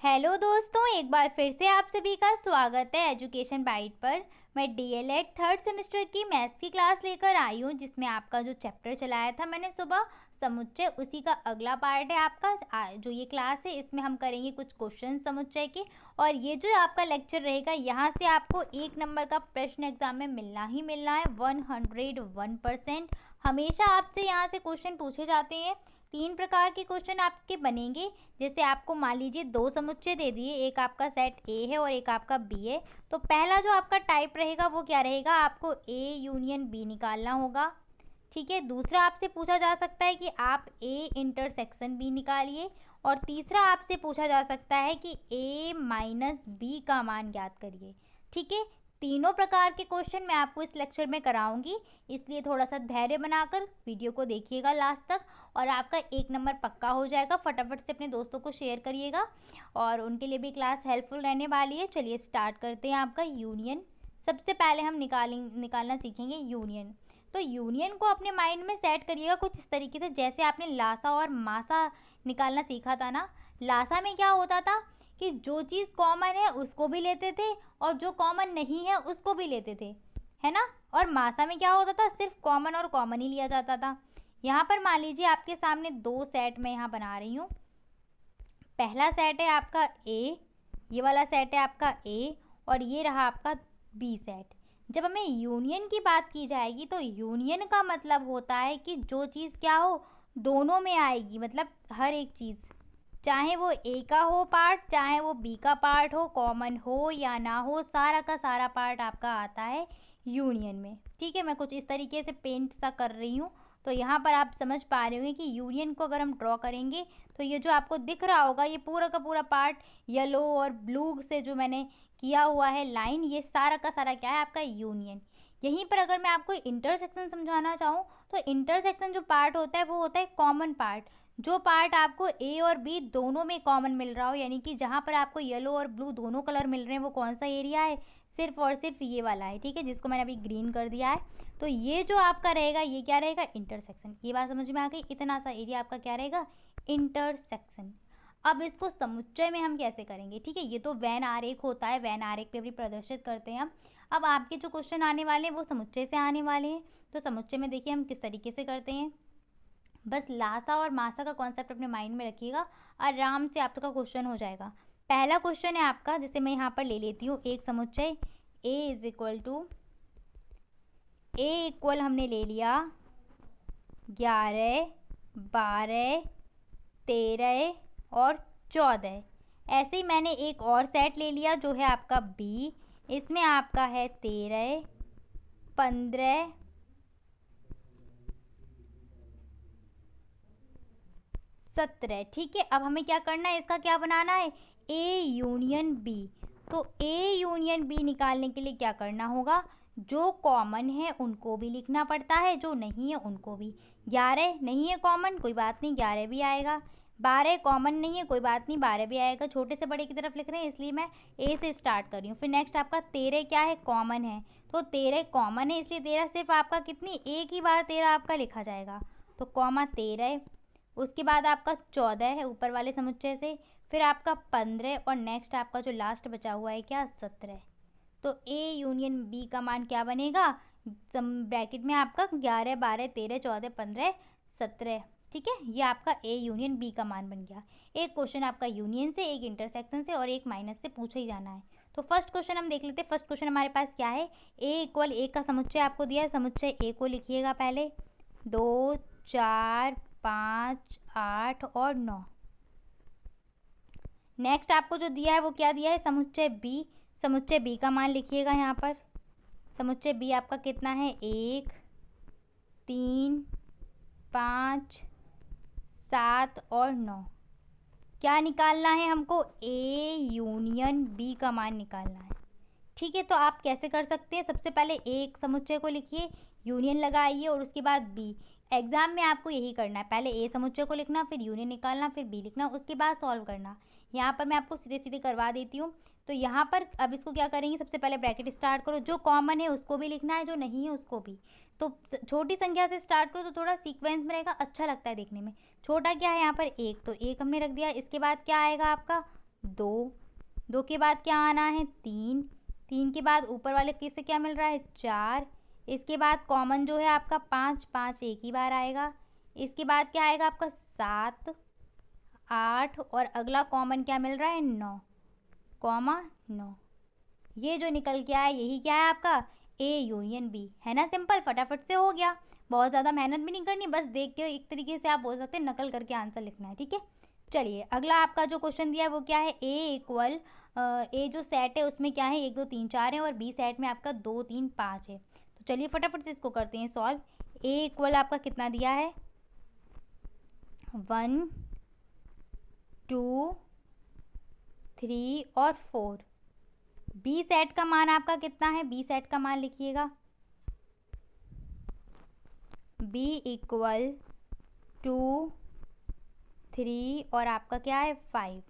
Hello दोस्तों, एक बार फिर से आप सभी का स्वागत है एजुकेशन बाइट पर। मैं डीएलएड थर्ड सेमेस्टर की मैथ्स की क्लास लेकर आई हूँ, जिसमें आपका जो चैप्टर चलाया था मैंने सुबह समुच्चय, उसी का अगला पार्ट है आपका जो ये क्लास है। इसमें हम करेंगे कुछ क्वेश्चन समुच्चय के, और ये जो आपका लेक्चर रहेगा यहाँ से आपको 1 नंबर का प्रश्न एग्जाम में मिलना ही मिलना है 101%। हमेशा आपसे यहाँ से क्वेश्चन पूछे जाते हैं। 3 प्रकार के क्वेश्चन आपके बनेंगे। जैसे आपको मान लीजिए 2 समुच्चय दे दिए, एक आपका सेट ए है और एक आपका बी है। तो पहला जो आपका टाइप रहेगा वो क्या रहेगा, आपको ए यूनियन बी निकालना होगा। ठीक है। दूसरा आपसे पूछा जा सकता है कि आप ए इंटरसेक्शन बी निकालिए। और तीसरा आपसे पूछा जा सकता है कि ए माइनस बी का मान ज्ञात करिए। ठीक है। तीनों प्रकार के क्वेश्चन मैं आपको इस लेक्चर में कराऊंगी, इसलिए थोड़ा सा धैर्य बनाकर वीडियो को देखिएगा लास्ट तक, और आपका 1 नंबर पक्का हो जाएगा। फटाफट से अपने दोस्तों को शेयर करिएगा, और उनके लिए भी क्लास हेल्पफुल रहने वाली है। चलिए स्टार्ट करते हैं। आपका यूनियन सबसे पहले हम निकालना सीखेंगे यूनियन। तो यूनियन को अपने माइंड में सेट करिएगा कुछ इस तरीके से, जैसे आपने लासा और मासा निकालना सीखा था ना। लासा में क्या होता था कि जो चीज़ कॉमन है उसको भी लेते थे और जो कॉमन नहीं है उसको भी लेते थे, है ना। और मासा में क्या होता था, सिर्फ कॉमन और कॉमन ही लिया जाता था। यहाँ पर मान लीजिए आपके सामने 2 सेट मैं यहाँ बना रही हूँ। पहला सेट है आपका ए, ये वाला सेट है आपका ए, और ये रहा आपका बी सेट। जब हमें यूनियन की बात की जाएगी तो यूनियन का मतलब होता है कि जो चीज़ क्या हो, दोनों में आएगी। मतलब हर एक चीज़, चाहे वो ए का हो पार्ट, चाहे वो बी का पार्ट हो, कॉमन हो या ना हो, सारा का सारा पार्ट आपका आता है यूनियन में। ठीक है। मैं कुछ इस तरीके से पेंट सा कर रही हूँ, तो यहाँ पर आप समझ पा रहे होंगे कि यूनियन को अगर हम ड्रॉ करेंगे तो ये जो आपको दिख रहा होगा, ये पूरा का पूरा पार्ट येलो और ब्लू से जो मैंने किया हुआ है लाइन, ये सारा का सारा क्या है आपका यूनियन। यहीं पर अगर मैं आपको इंटरसेक्शन समझाना चाहूँ तो इंटरसेक्शन जो पार्ट होता है वो होता है कॉमन पार्ट। जो पार्ट आपको ए और बी दोनों में कॉमन मिल रहा हो, यानी कि जहाँ पर आपको येलो और ब्लू दोनों कलर मिल रहे हैं, वो कौन सा एरिया है, सिर्फ और सिर्फ ये वाला है। ठीक है, जिसको मैंने अभी ग्रीन कर दिया है। तो ये जो आपका रहेगा, ये क्या रहेगा, इंटरसेक्शन। ये बात समझ में आ गई। इतना सा एरिया आपका क्या रहेगा, इंटरसेक्शन। अब इसको समुच्चय में हम कैसे करेंगे। ठीक है, ये तो वैन आरेख होता है, वैन आरेख पे भी प्रदर्शित करते हैं हम। अब आपके जो क्वेश्चन आने वाले हैं वो समुच्चय से आने वाले हैं। तो समुच्चय में देखिए हम किस तरीके से करते हैं। बस लासा और मासा का कॉन्सेप्ट अपने माइंड में रखिएगा, आराम से आपका क्वेश्चन हो जाएगा। पहला क्वेश्चन है आपका, जिसे मैं यहाँ पर ले लेती हूँ एक समुच्चय ए इक्वल हमने ले लिया 11, 12, 13 और 14। ऐसे ही मैंने एक और सेट ले लिया जो है आपका बी, इसमें आपका है 13, 15, 17। ठीक है। अब हमें क्या करना है, इसका क्या बनाना है, ए यूनियन बी। तो ए यूनियन बी निकालने के लिए क्या करना होगा, जो कॉमन है उनको भी लिखना पड़ता है, जो नहीं है उनको भी। 11 नहीं है कॉमन, कोई बात नहीं, 11 भी आएगा। 12 कॉमन नहीं है, कोई बात नहीं, 12 भी आएगा। छोटे से बड़े की तरफ लिख रहे हैं इसलिए मैं ए से स्टार्ट कर रही हूँ। फिर नेक्स्ट आपका 13 क्या है, कॉमन है। तो 13 कॉमन है, इसलिए 13 सिर्फ आपका कितनी, एक ही बार 13 आपका लिखा जाएगा। तो कॉमा 13। उसके बाद आपका 14 है ऊपर वाले समुच्चय से, फिर आपका 15, और नेक्स्ट आपका जो लास्ट बचा हुआ है क्या, 17। तो ए यूनियन बी का मान क्या बनेगा, ब्रैकेट में आपका 11, 12, 13, 14, 15, 17। ठीक है, ये आपका ए यूनियन बी का मान बन गया। एक क्वेश्चन आपका यूनियन से, एक इंटरसेक्शन से और एक माइनस से पूछा ही जाना है। तो फर्स्ट क्वेश्चन हम देख लेते हैं। फर्स्ट क्वेश्चन हमारे पास क्या है, ए इक्वल ए का समुच्चय आपको दिया है। समुच्चय ए को लिखिएगा पहले, 2, 4, 5, 8 और 9। नेक्स्ट आपको जो दिया है वो क्या दिया है, समुच्चय बी। समुच्चय बी का मान लिखिएगा यहाँ पर। समुच्चय बी आपका कितना है, 1, 3, 5, 7 और 9। क्या निकालना है हमको, ए यूनियन बी का मान निकालना है। ठीक है, तो आप कैसे कर सकते हैं, सबसे पहले एक समुच्चय को लिखिए, यूनियन लगाइए, और उसके बाद बी। एग्जाम में आपको यही करना है, पहले ए समुच्चय को लिखना, फिर यूनियन निकालना, फिर बी लिखना, उसके बाद सॉल्व करना। यहाँ पर मैं आपको सीधे सीधे करवा देती हूँ। तो यहाँ पर अब इसको क्या करेंगे, सबसे पहले ब्रैकेट स्टार्ट करो, जो कॉमन है उसको भी लिखना है, जो नहीं है उसको भी। तो छोटी संख्या से स्टार्ट करो तो थोड़ा सीक्वेंस में रहेगा, अच्छा लगता है देखने में। छोटा क्या है यहाँ पर, एक, तो एक हमने रख दिया। इसके बाद क्या आएगा आपका, 2, 2 के बाद क्या आना है 3, 3 के बाद ऊपर वाले के से क्या मिल रहा है 4, इसके बाद कॉमन जो है आपका 5, 5 एक ही बार आएगा, इसके बाद क्या आएगा आपका 7, 8 और अगला कॉमन क्या मिल रहा है 9, 9। ये जो निकल के आया यही क्या है आपका ए यूनियन बी, है ना। सिंपल, फटाफट से हो गया, बहुत ज़्यादा मेहनत भी नहीं करनी, बस देख के एक तरीके से आप बोल सकते हैं नकल करके आंसर लिखना है, ठीक है। चलिए अगला आपका जो क्वेश्चन दिया है वो क्या है, ए इक्वल ए जो सेट है उसमें क्या है 1 2 3 4 है और बी सेट में आपका 2 3 5 है। तो चलिए फटाफट से इसको करते हैं सॉल्व। ए इक्वल आपका कितना दिया है 1 2 3 और 4। बी सेट का मान आपका कितना है, बी सेट का मान लिखिएगा, बी इक्वल 2 3 और आपका क्या है 5।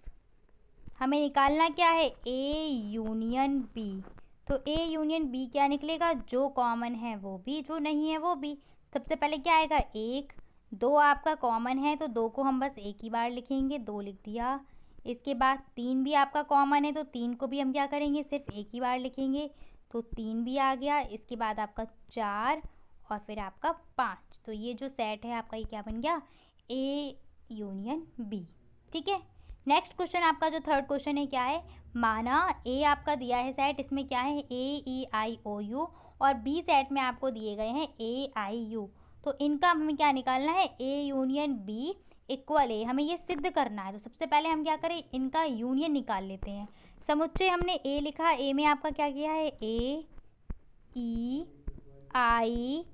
हमें निकालना क्या है ए यूनियन बी। तो ए यूनियन बी क्या निकलेगा, जो कॉमन है वो बी, जो नहीं है वो बी। सबसे पहले क्या आएगा 1, 2 आपका कॉमन है तो 2 को हम बस एक ही बार लिखेंगे, 2 लिख दिया। इसके बाद 3 भी आपका कॉमन है तो 3 को भी हम क्या करेंगे सिर्फ एक ही बार लिखेंगे, तो 3 भी आ गया। इसके बाद आपका 4 और फिर आपका 5। तो ये जो सेट है आपका ये क्या बन गया ए यूनियन बी, ठीक है। नेक्स्ट क्वेश्चन आपका जो थर्ड क्वेश्चन है क्या है, माना ए आपका दिया है सेट, इसमें क्या है ए ई आई ओ यू और बी सेट में आपको दिए गए हैं ए आई यू। तो इनका हमें क्या निकालना है ए यूनियन बी इक्वल ए, हमें ये सिद्ध करना है। तो सबसे पहले हम क्या करें इनका यूनियन निकाल लेते हैं। समुच्चय हमने ए लिखा, ए में आपका क्या किया है ए ई आई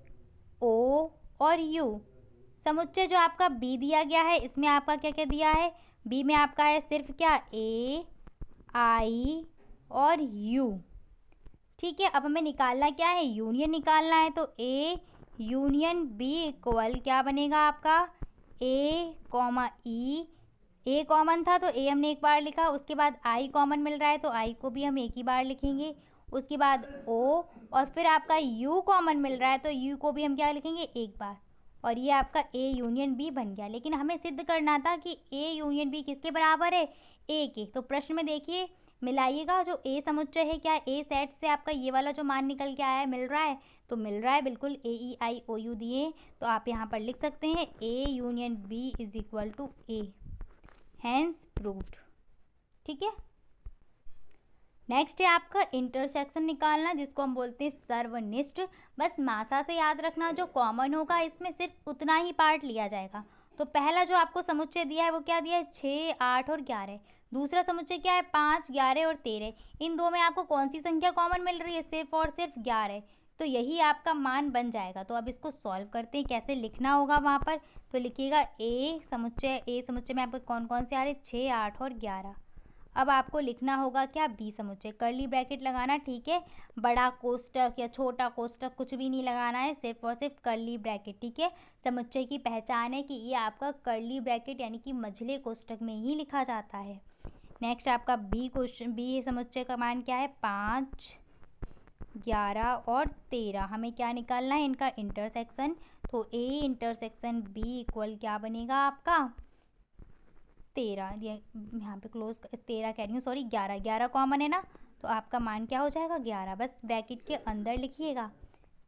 ओ और यू। समुच्चय जो आपका बी दिया गया है इसमें आपका क्या क्या दिया है, बी में आपका है सिर्फ क्या ए आई और यू, ठीक है। अब हमें निकालना क्या है यूनियन निकालना है, तो ए यूनियन बी इक्वल क्या बनेगा आपका ए कॉमा ई। ए कॉमन था तो ए हमने एक बार लिखा, उसके बाद आई कॉमन मिल रहा है तो आई को भी हम एक ही बार लिखेंगे, उसके बाद ओ और फिर आपका यू कॉमन मिल रहा है तो यू को भी हम क्या लिखेंगे एक बार, और ये आपका ए यूनियन बी बन गया। लेकिन हमें सिद्ध करना था कि ए यूनियन बी किसके बराबर है ए के। तो प्रश्न में देखिए मिलाइएगा, जो ए समुच्चय है क्या ए सेट से आपका ये वाला जो मान निकल के आया है मिल रहा है, तो मिल रहा है बिल्कुल ए ई आई ओ यू दिए, तो आप यहाँ पर लिख सकते हैं A union B is equal to A, hence proved, ठीक है। नेक्स्ट है आपका इंटरसेक्शन निकालना, जिसको हम बोलते हैं सर्वनिष्ठ। बस मासा से याद रखना जो कॉमन होगा इसमें सिर्फ उतना ही पार्ट लिया जाएगा। तो पहला जो आपको समुच्चय दिया है वो क्या दिया है 6, 8 और 11। दूसरा समुच्चय क्या है 5, 11 और 13। इन दो में आपको कौन सी संख्या कॉमन मिल रही है सिर्फ और सिर्फ 11। तो यही आपका मान बन जाएगा। तो अब इसको सॉल्व करते हैं, कैसे लिखना होगा वहाँ पर। तो लिखिएगा ए समुच्चय में आपको कौन कौन से आ रहे 6, 8 और 11। अब आपको लिखना होगा क्या बी समुच्चय, कर्ली ब्रैकेट लगाना, ठीक है। बड़ा कोष्टक या छोटा कोष्टक कुछ भी नहीं लगाना है, सिर्फ और सिर्फ कर्ली ब्रैकेट, ठीक है। समुच्चय की पहचान है कि ये आपका कर्ली ब्रैकेट यानी कि मझले कोष्टक में ही लिखा जाता है। नेक्स्ट आपका बी समुच्चय का मान क्या है 5, 11 और 13। हमें क्या निकालना है इनका इंटरसेक्शन। तो ए इंटरसेक्शन बी इक्वल क्या बनेगा आपका 13, ये यहाँ पे क्लोज 13 कह रही हूँ सॉरी 11, 11 कॉमन है ना, तो आपका मान क्या हो जाएगा 11, बस ब्रैकेट के अंदर लिखिएगा,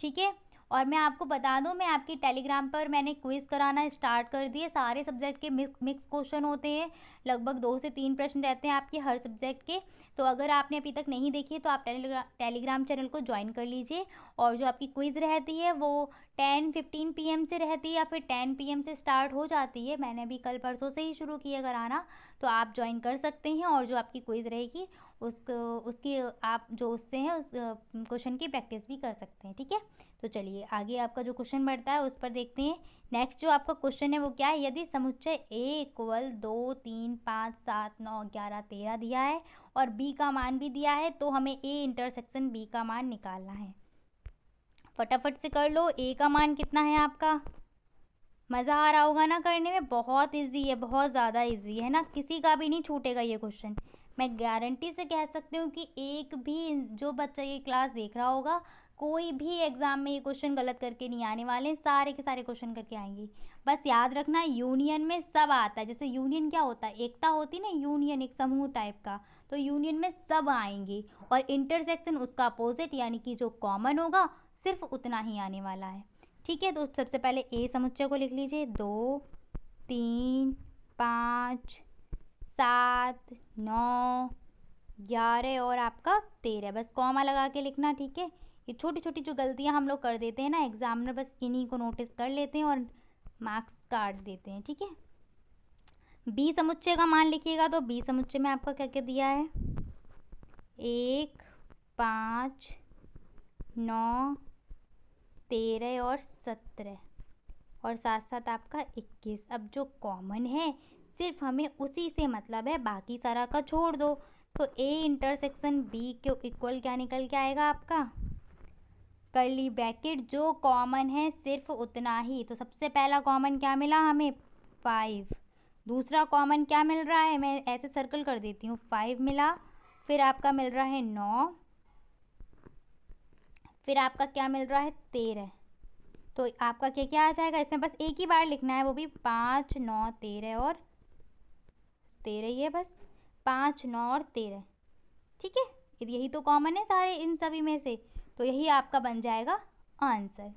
ठीक है। और मैं आपको बता दूं मैं आपकी टेलीग्राम पर मैंने क्विज़ कराना स्टार्ट कर दिए। सारे सब्जेक्ट के मिक्स क्वेश्चन होते हैं, लगभग 2 से 3 प्रश्न रहते हैं आपके हर सब्जेक्ट के। तो अगर आपने अभी तक नहीं देखी है तो आप टेलीग्राम चैनल को ज्वाइन कर लीजिए। और जो आपकी क्विज़ रहती है वो 10-15 PM से रहती है या फिर 10 PM से स्टार्ट हो जाती है। मैंने अभी कल परसों से ही शुरू किया कराना, तो आप ज्वाइन कर सकते हैं। और जो आपकी क्विज़ रहेगी उसकी आप जो उससे हैं उस क्वेश्चन की प्रैक्टिस भी कर सकते हैं, ठीक है। तो चलिए आगे आपका जो क्वेश्चन बढ़ता है उस पर देखते हैं। नेक्स्ट जो आपका क्वेश्चन है वो क्या है, यदि समुच्चय ए इक्वल 2, 3, 5, 7, 9, 11, 13 दिया है और बी का मान भी दिया है, तो हमें ए इंटरसेक्शन बी का मान निकालना है। फटाफट से कर लो, ए का मान कितना है आपका। मज़ा आ रहा होगा ना करने में, बहुत इजी है, बहुत ज़्यादा इजी है ना, किसी का भी नहीं छूटेगा ये क्वेश्चन। मैं गारंटी से कह सकती हूँ कि एक भी जो बच्चा ये क्लास देख रहा होगा कोई भी एग्जाम में ये क्वेश्चन गलत करके नहीं आने वाले, सारे के सारे क्वेश्चन करके आएंगे। बस याद रखना यूनियन में सब आता है। जैसे यूनियन क्या होता है, एकता होती है ना, यूनियन एक समूह टाइप का, तो यूनियन में सब आएंगे। और इंटरसेक्शन उसका अपोजिट, यानी कि जो कॉमन होगा सिर्फ उतना ही आने वाला है। ठीक है, तो सबसे पहले ए समुच्चय को लिख लीजिए। 2 3 5 7 9 11 और आपका 13, बस कॉमा लगा के लिखना। ठीक है, ये छोटी छोटी जो गलतियां हम लोग कर देते हैं ना एग्जामिनर, बस इन्हीं को नोटिस कर लेते हैं और मार्क्स काट देते हैं। ठीक है, बी समुच्चय का मान लिखिएगा। तो बी समुच्चय में आपका क्या क्या दिया है, 1 5 9 13 और 17 और साथ साथ आपका 21। अब जो कॉमन है सिर्फ हमें उसी से मतलब है, बाकी सारा का छोड़ दो। तो ए इंटरसेक्शन बी के इक्वल क्या निकल के आएगा आपका, कर्ली ब्रैकेट, जो कॉमन है सिर्फ उतना ही। तो सबसे पहला कॉमन क्या मिला हमें, 5। दूसरा कॉमन क्या मिल रहा है, मैं ऐसे सर्कल कर देती हूँ, 5 मिला। फिर आपका मिल रहा है 9, फिर आपका क्या मिल रहा है 13। तो आपका क्या क्या आ जाएगा, इसमें बस एक ही बार लिखना है, वो भी 5 9 13 और 13 ही है, बस 5 9 और 13। ठीक है, यही तो कॉमन है सारे इन सभी में से, तो यही आपका बन जाएगा आंसर।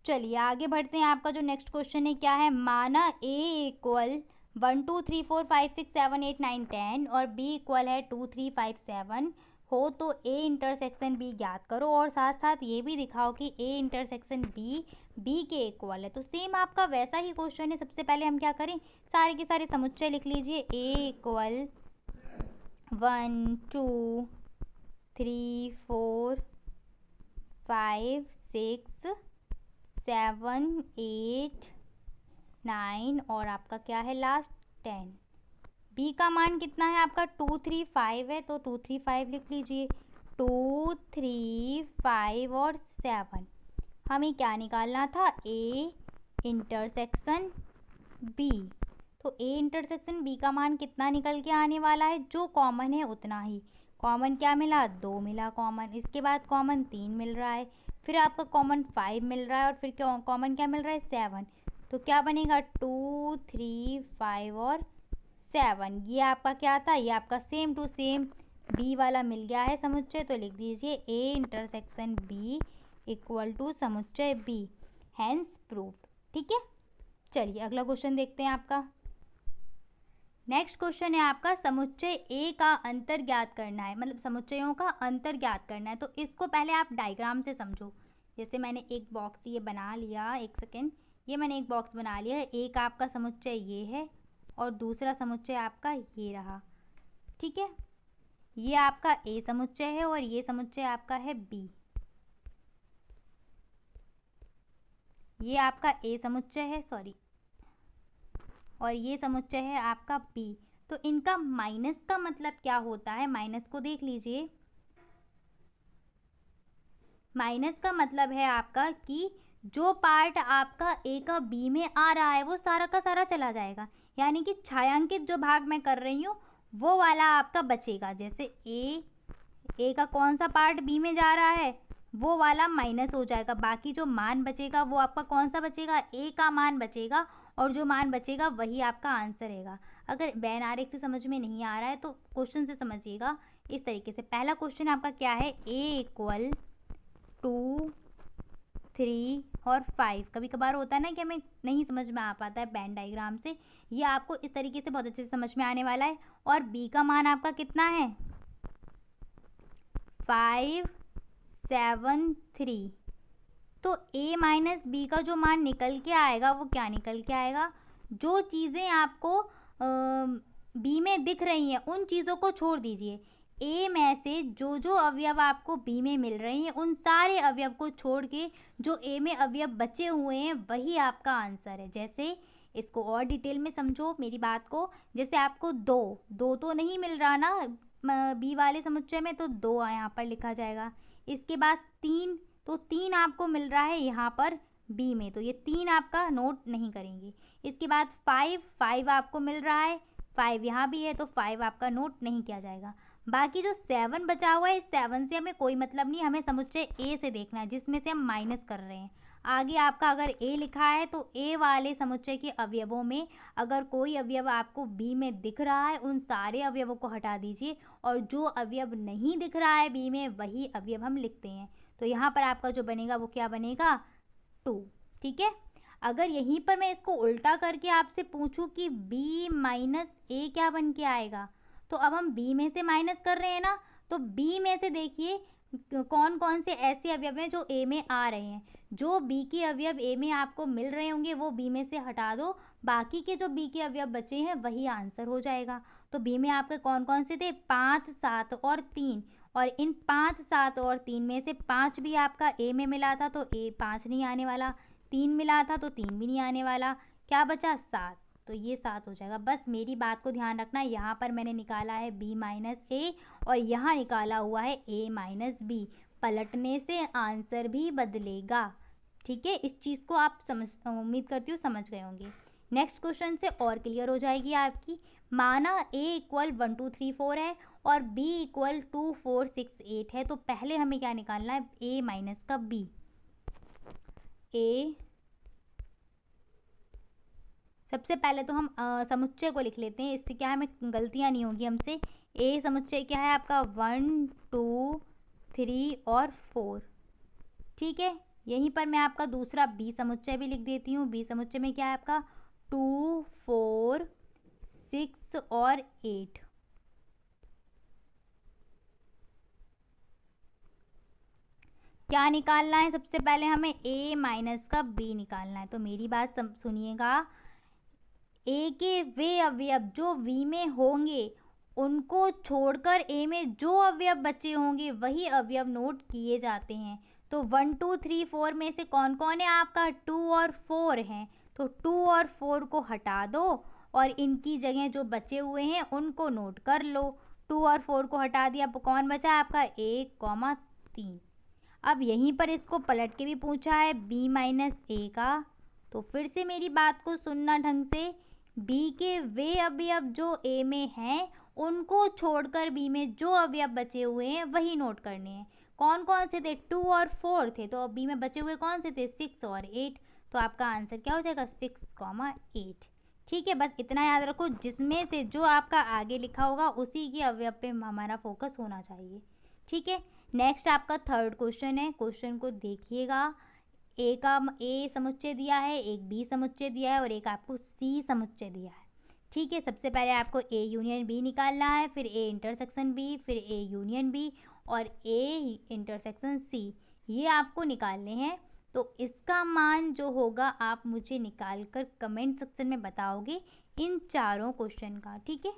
चलिए आगे बढ़ते हैं। आपका जो नेक्स्ट क्वेश्चन है क्या है, माना ए इक्वल 1 2 3 4 5 6 7 8 9 10 और बी इक्वल है 2 3 5 7 हो, तो ए इंटरसेक्शन बी ज्ञात करो और साथ साथ ये भी दिखाओ कि ए इंटरसेक्शन बी बी के इक्वल है। तो सेम आपका वैसा ही क्वेश्चन है। सबसे पहले हम क्या करें, सारे के सारे समुच्चय लिख लीजिए। ए इक्वल 1 2 3 4 5 6 7 8 9 और आपका क्या है लास्ट 10। बी का मान कितना है आपका, 2 3 5 है, तो 2 3 5 लिख लीजिए। 2 3 5 और 7 हमें क्या निकालना था, ए इंटरसेक्शन बी। तो ए इंटरसेक्शन बी का मान कितना निकल के आने वाला है, जो कॉमन है उतना ही। कॉमन क्या मिला, 2 मिला कॉमन, इसके बाद कॉमन 3 मिल रहा है, फिर आपका कॉमन 5 मिल रहा है और फिर कॉमन क्या मिल रहा है 7। तो क्या बनेगा 2 3 5 और 7। ये आपका क्या था, ये आपका सेम टू सेम बी वाला मिल गया है समुच्चय। तो लिख दीजिए A intersection B equal to समुच्चय बी, हैंस प्रूव्ड। ठीक है, चलिए अगला क्वेश्चन देखते हैं। आपका नेक्स्ट क्वेश्चन है आपका, समुच्चय ए का अंतर ज्ञात करना है, मतलब समुच्चयों का अंतर ज्ञात करना है। तो इसको पहले आप डायग्राम से समझो। जैसे मैंने एक बॉक्स ये बना लिया, एक सेकेंड, ये मैंने एक बॉक्स बना लिया है। एक आपका समुच्चय ये है और दूसरा समुच्चय आपका ये रहा। ठीक है, ये आपका ए समुच्चय है और ये समुच्चय आपका है बी। ये आपका ए समुच्चय है, सॉरी, और ये समुच्चय है आपका बी। तो इनका माइनस का मतलब क्या होता है, माइनस को देख लीजिए। माइनस का मतलब है आपका कि जो पार्ट आपका ए का बी में आ रहा है वो सारा का सारा चला जाएगा, यानी कि छायांकित जो भाग मैं कर रही हूँ वो वाला आपका बचेगा। जैसे ए का कौन सा पार्ट बी में जा रहा है, वो वाला माइनस हो जाएगा, बाकी जो मान बचेगा वो आपका कौन सा बचेगा, ए का मान बचेगा, और जो मान बचेगा वही आपका आंसर रहेगा। अगर बैन आरेख से समझ में नहीं आ रहा है तो क्वेश्चन से समझिएगा इस तरीके से। पहला क्वेश्चन आपका क्या है, ए इक्वल 2 3 और 5। कभी कभार होता है ना कि हमें नहीं समझ में आ पाता है बैन डायग्राम से, ये आपको इस तरीके से बहुत अच्छे से समझ में आने वाला है। और बी का मान आपका कितना है, 5 7 3। तो a माइनस बी का जो मान निकल के आएगा वो क्या निकल के आएगा, जो चीज़ें आपको बी में दिख रही हैं उन चीज़ों को छोड़ दीजिए। ए में से जो जो अवयव आपको बी में मिल रही हैं उन सारे अवयव को छोड़ के जो ए में अवयव बचे हुए हैं वही आपका आंसर है। जैसे इसको और डिटेल में समझो मेरी बात को। जैसे आपको दो तो नहीं मिल रहा ना बी वाले समुच्चय में, तो 2 यहाँ पर लिखा जाएगा। इसके बाद 3, तो 3 आपको मिल रहा है यहाँ पर बी में, तो ये 3 आपका नोट नहीं करेंगे। इसके बाद 5 आपको मिल रहा है, 5 यहाँ भी है तो 5 आपका नोट नहीं किया जाएगा। बाकी जो 7 बचा हुआ है, इस 7 से हमें कोई मतलब नहीं, हमें समुच्चय ए से देखना है जिसमें से हम माइनस कर रहे हैं। आगे आपका अगर ए लिखा है तो ए वाले समुच्चय के अवयवों में अगर कोई अवयव आपको बी में दिख रहा है उन सारे अवयवों को हटा दीजिए, और जो अवयव नहीं दिख रहा है बी में वही अवयव हम लिखते हैं। तो यहाँ पर आपका जो बनेगा वो क्या बनेगा, 2। ठीक है। अगर यहीं पर मैं इसको उल्टा करके आपसे पूछूं कि b माइनस ए क्या बन के आएगा, तो अब हम b में से माइनस कर रहे हैं ना, तो b में से देखिए कौन कौन से ऐसे अवयव हैं जो a में आ रहे हैं। जो b के अवयव a में आपको मिल रहे होंगे वो b में से हटा दो, बाकी के जो b के अवयव बचे हैं वही आंसर हो जाएगा। तो b में आपके कौन कौन से थे, 5, 7 और 3, और इन 5, 7 और 3 में से 5 भी आपका a में मिला था तो a 5 नहीं आने वाला, 3 मिला था तो 3 भी नहीं आने वाला, क्या बचा 7, तो ये 7 हो जाएगा। बस मेरी बात को ध्यान रखना, यहाँ पर मैंने निकाला है b माइनस ए और यहाँ निकाला हुआ है a माइनस बी, पलटने से आंसर भी बदलेगा। ठीक है, इस चीज़ को आप उम्मीद करती हूँ समझ गए होंगे। नेक्स्ट क्वेश्चन से और क्लियर हो जाएगी आपकी। माना a इक्वल 1 2 3 4 है और b इक्वल 2 4 6 8 है, तो पहले हमें क्या निकालना है, a माइनस का b। ए, सबसे पहले तो हम समुच्चय को लिख लेते हैं, इससे क्या है हमें गलतियाँ नहीं होगी हमसे। ए समुच्चय क्या है आपका, 1 2 3 और 4। ठीक है, यहीं पर मैं आपका दूसरा बी समुच्चय भी लिख देती हूँ। बी समुच्चय में क्या है आपका 2 4 6 और 8। क्या निकालना है, सबसे पहले हमें a माइनस का b निकालना है। तो मेरी बात सुनिएगा, a के वे अवयव जो v में होंगे उनको छोड़कर a में जो अवयव बचे होंगे वही अवयव नोट किए जाते हैं। तो 1 2 3 4 में से कौन कौन है आपका, 2 और 4 हैं, तो 2 और 4 को हटा दो और इनकी जगह जो बचे हुए हैं उनको नोट कर लो। 2 और 4 को हटा दिया, अब कौन बचा आपका 1 3। अब यहीं पर इसको पलट के भी पूछा है b माइनस ए का, तो फिर से मेरी बात को सुनना ढंग से, b के वे अवयव जो a में हैं उनको छोड़कर b में जो अवयव बचे हुए हैं वही नोट करने हैं। कौन कौन से थे, 2 और 4 थे, तो अब b में बचे हुए कौन से थे, 6 और 8, तो आपका आंसर क्या हो जाएगा 6, 8। ठीक है, बस इतना याद रखो, जिसमें से जो आपका आगे लिखा होगा उसी के अवयव पे हमारा फोकस होना चाहिए। ठीक है, नेक्स्ट आपका थर्ड क्वेश्चन है, क्वेश्चन को देखिएगा। ए समुच्चय दिया है, एक बी समुच्चय दिया है और एक आपको सी समुच्चय दिया है। ठीक है, सबसे पहले आपको ए यूनियन बी निकालना है, फिर ए इंटरसेक्शन बी, फिर ए यूनियन बी और ए इंटरसेक्शन सी, ये आपको निकालने हैं। तो इसका मान जो होगा आप मुझे निकाल कर कमेंट सेक्शन में बताओगे इन चारों क्वेश्चन का। ठीक है,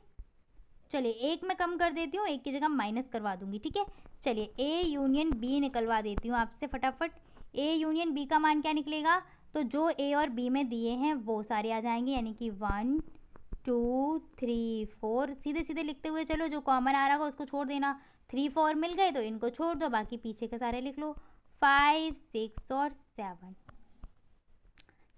चलिए एक मैं कम कर देती हूँ, एक की जगह माइनस करवा दूंगी। ठीक है, चलिए ए यूनियन बी निकलवा देती हूँ आपसे फटाफट। ए यूनियन बी का मान क्या निकलेगा, तो जो ए और बी में दिए हैं वो सारे आ जाएंगे, यानी कि 1 2 3 4, सीधे सीधे लिखते हुए चलो, जो कॉमन आ रहा होगा उसको छोड़ देना। 3 4 मिल गए तो इनको छोड़ दो, बाकी पीछे के सारे लिख लो, 5 6 और 7।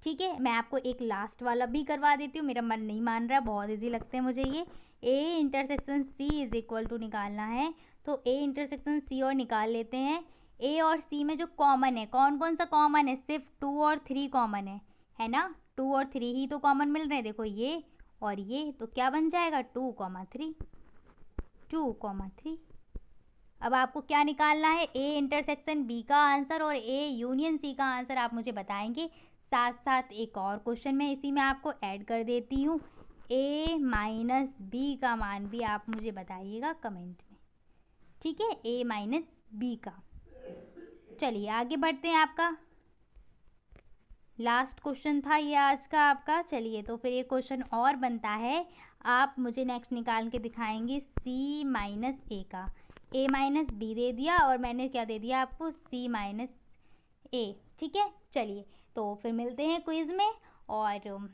ठीक है, मैं आपको एक लास्ट वाला भी करवा देती हूँ, मेरा मन नहीं मान रहा, बहुत ईजी लगते हैं मुझे ये। A intersection C is equal to निकालना है, तो ए इंटरसेक्शन सी और निकाल लेते हैं। ए और सी में जो कॉमन है, कौन कौन सा कॉमन है, सिर्फ 2 और 3 कॉमन है ना, 2 और 3 ही तो कॉमन मिल रहे हैं, देखो ये और ये, तो क्या बन जाएगा 2, 3, 2, 3। अब आपको क्या निकालना है, ए इंटरसेक्शन बी का आंसर और ए यूनियन सी का आंसर आप मुझे बताएंगे। साथ साथ एक और क्वेश्चन मैं इसी में आपको ऐड कर देती हूँ, ए माइनस बी का मान भी आप मुझे बताइएगा कमेंट में। ठीक है, ए माइनस बी का। चलिए आगे बढ़ते हैं, आपका लास्ट क्वेश्चन था ये आज का आपका। चलिए तो फिर ये क्वेश्चन और बनता है, आप मुझे नेक्स्ट निकाल के दिखाएंगे सी माइनस ए का। ए माइनस बी दे दिया और मैंने क्या दे दिया आपको, सी माइनस ए। ठीक है, चलिए तो फिर मिलते हैं क्विज में, और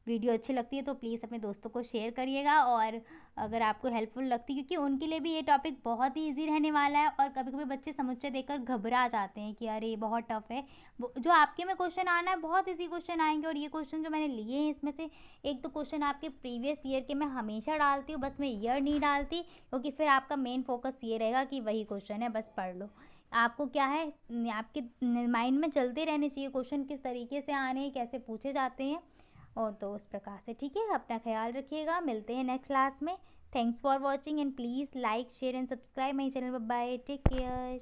वीडियो अच्छी लगती है तो प्लीज़ अपने दोस्तों को शेयर करिएगा, और अगर आपको हेल्पफुल लगती है, क्योंकि उनके लिए भी ये टॉपिक बहुत ही ईज़ी रहने वाला है। और कभी-कभी बच्चे समुच्चय देखकर घबरा जाते हैं कि अरे! ये बहुत टफ़ है। वो जो आपके में क्वेश्चन आना है बहुत ईज़ी क्वेश्चन आएँगे, और ये क्वेश्चन जो मैंने लिए हैं इसमें से 1-2 क्वेश्चन आपके प्रीवियस ईयर के मैं हमेशा डालती हूँ, बस मैं ईयर नहीं डालती, क्योंकि फिर आपका मेन फ़ोकस ये रहेगा कि वही क्वेश्चन है, बस पढ़ लो। आपको क्या है, आपके माइंड में चलते रहने चाहिए क्वेश्चन किस तरीके से आ रहे हैं, कैसे पूछे जाते हैं। और तो उस प्रकार से ठीक है, अपना ख्याल रखिएगा, मिलते हैं नेक्स्ट क्लास में। Thanks for watching and please like share and subscribe my channel. Bye bye, take care.